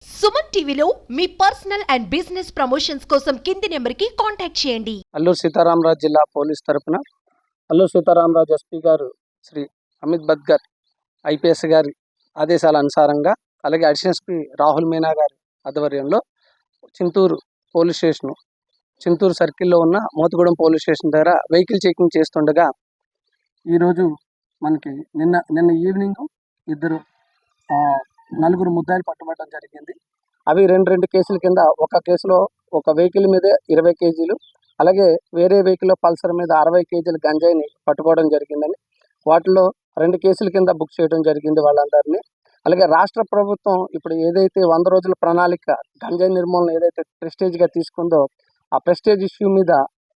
సుమన్ టీవీలో మీ personal and business promotions కోసం కింది నెంబర్కి కాంటాక్ట్ చేయండి. అల్లూరు సీతారామరాజు జిల్లా పోలీస్ తరపున అల్లూరు సీతారామరాజు ఎస్పీ గారు శ్రీ అమిత్ బద్గర్ ఐపీఎస్ గారి ఆదేశాల అనుసారంగా, అలాగే అడిషనల్ ఎస్పీ రాహుల్ మీనా గారి ఆధ్వర్యంలో చింతూరు పోలీస్ స్టేషను, చింతూరు సర్కిల్లో ఉన్న మోతుగూడెం పోలీస్ స్టేషన్ దగ్గర వెహికల్ చెకింగ్ చేస్తుండగా ఈరోజు మనకి నిన్న ఈవినింగ్ నలుగురు ముద్దాయిలు పట్టుబడడం జరిగింది. అవి రెండు కేసుల కింద, ఒక కేసులో ఒక వెహికల్ మీద 20 కేజీలు, అలాగే వేరే వెహికల్లో పల్సర్ మీద 60 కేజీల గంజాయిని పట్టుకోవడం జరిగిందని, వాటిలో 2 కేసుల కింద బుక్ చేయడం జరిగింది వాళ్ళందరినీ. అలాగే రాష్ట్ర ప్రభుత్వం ఇప్పుడు ఏదైతే 100 రోజుల ప్రణాళిక గంజాయి నిర్మూలన ఏదైతే ప్రెస్టేజ్గా తీసుకుందో, ఆ ప్రెస్టేజ్ ఇష్యూ మీద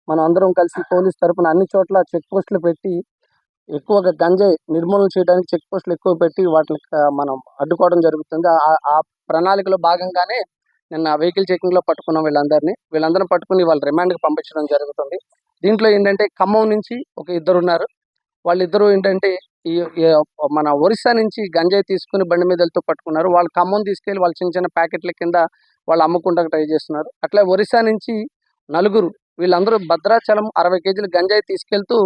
మనం అందరం కలిసి పోలీస్ తరఫున అన్ని చోట్ల చెక్ పోస్టులు పెట్టి ఎక్కువగా గంజాయి నిర్మూలన చేయడానికి చెక్ పోస్టులు ఎక్కువ పెట్టి వాటిని మనం అడ్డుకోవడం జరుగుతుంది. ఆ ప్రణాళికలో భాగంగానే నిన్న వెహికల్ చెకింగ్లో పట్టుకున్నాం. వీళ్ళందరినీ పట్టుకుని వాళ్ళ రిమాండ్కి పంపించడం జరుగుతుంది. దీంట్లో ఏంటంటే ఖమ్మం నుంచి ఒక ఇద్దరు ఉన్నారు. వాళ్ళిద్దరూ ఏంటంటే ఈ మన ఒరిస్సా నుంచి గంజాయి తీసుకుని బండి మీద వెళ్తూ పట్టుకున్నారు. వాళ్ళు ఖమ్మం తీసుకెళ్ళి వాళ్ళు చిన్న చిన్న ప్యాకెట్ల కింద వాళ్ళు అమ్ముకుంటానికి ట్రై చేస్తున్నారు. అట్లా ఒరిస్సా నుంచి నలుగురు, వీళ్ళందరూ భద్రాచలం 60 కేజీల గంజాయి తీసుకెళ్తూ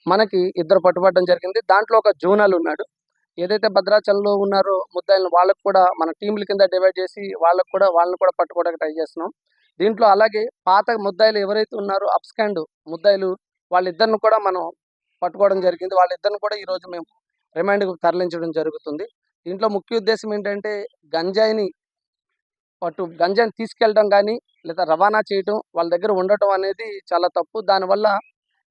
మనకి ఇద్దరు పట్టుబడడం జరిగింది. దాంట్లో ఒక జోనల్ ఉన్నాడు. ఏదైతే భద్రాచలంలో ఉన్నారో ముద్దాయిలను వాళ్ళకు కూడా మన టీంల కింద డివైడ్ చేసి వాళ్ళని కూడా పట్టుకోవడానికి ట్రై చేస్తున్నాం. దీంట్లో అలాగే పాత ముద్దాయిలు ఎవరైతే ఉన్నారో అబ్స్కాండ్ ముద్దాయిలు వాళ్ళిద్దరిని కూడా మనం పట్టుకోవడం జరిగింది. వాళ్ళిద్దరిని కూడా ఈరోజు మేము రిమాండ్కు తరలించడం జరుగుతుంది. దీంట్లో ముఖ్య ఉద్దేశం ఏంటంటే గంజాయిని తీసుకెళ్ళడం కానీ లేదా రవాణా చేయటం, వాళ్ళ దగ్గర ఉండటం అనేది చాలా తప్పు. దానివల్ల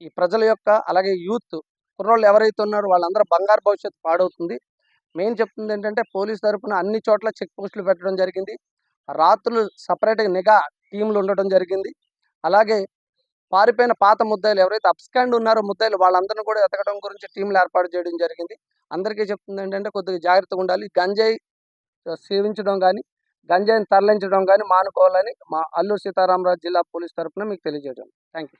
ఈ ప్రజల యొక్క, అలాగే యూత్ కుర్రోళ్ళు ఎవరైతే ఉన్నారో వాళ్ళందరూ బంగారు భవిష్యత్తు పాడవుతుంది. మెయిన్ చెప్తుంది ఏంటంటే పోలీస్ తరఫున అన్ని చోట్ల చెక్ పోస్టులు పెట్టడం జరిగింది. రాత్రులు సపరేట్గా నిఘా టీంలు ఉండటం జరిగింది. అలాగే పారిపోయిన పాత ముద్దాయిలు ఎవరైతే అబ్స్కాండ్ ఉన్నారో ముద్దాయిలు వాళ్ళందరినీ కూడా ఎతకడం గురించి టీంలు ఏర్పాటు చేయడం జరిగింది. అందరికీ చెప్తుంది ఏంటంటే కొద్దిగా జాగ్రత్తగా ఉండాలి. గంజాయి సేవించడం కానీ గంజాయిని తరలించడం కానీ మానుకోవాలని మా అల్లూరు సీతారామరాజు జిల్లా పోలీస్ తరఫున మీకు తెలియజేయడం. Thank you.